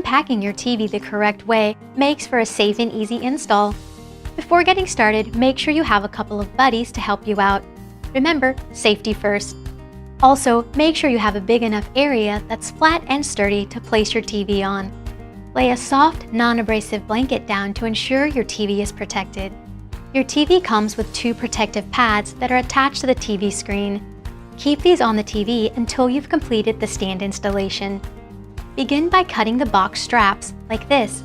Unpacking your TV the correct way makes for a safe and easy install. Before getting started, make sure you have a couple of buddies to help you out. Remember, safety first. Also, make sure you have a big enough area that's flat and sturdy to place your TV on. Lay a soft, non-abrasive blanket down to ensure your TV is protected. Your TV comes with 2 protective pads that are attached to the TV screen. Keep these on the TV until you've completed the stand installation. Begin by cutting the box straps, like this.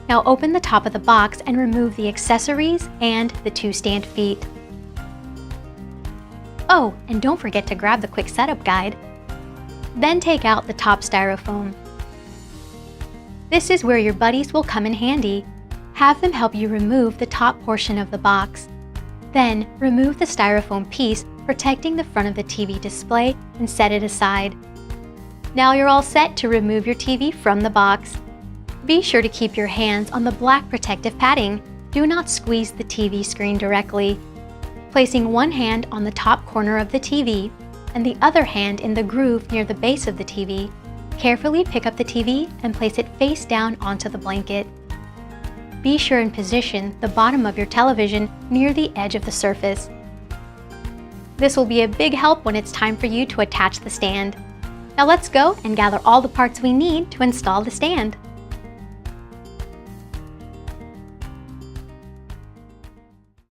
Now open the top of the box and remove the accessories and the 2 stand feet. Oh, and don't forget to grab the quick setup guide. Then take out the top styrofoam. This is where your buddies will come in handy. Have them help you remove the top portion of the box. Then, remove the styrofoam piece protecting the front of the TV display and set it aside. Now you're all set to remove your TV from the box. Be sure to keep your hands on the black protective padding. Do not squeeze the TV screen directly. Placing one hand on the top corner of the TV and the other hand in the groove near the base of the TV, carefully pick up the TV and place it face down onto the blanket. Be sure and position the bottom of your television near the edge of the surface. This will be a big help when it's time for you to attach the stand. Now let's go and gather all the parts we need to install the stand.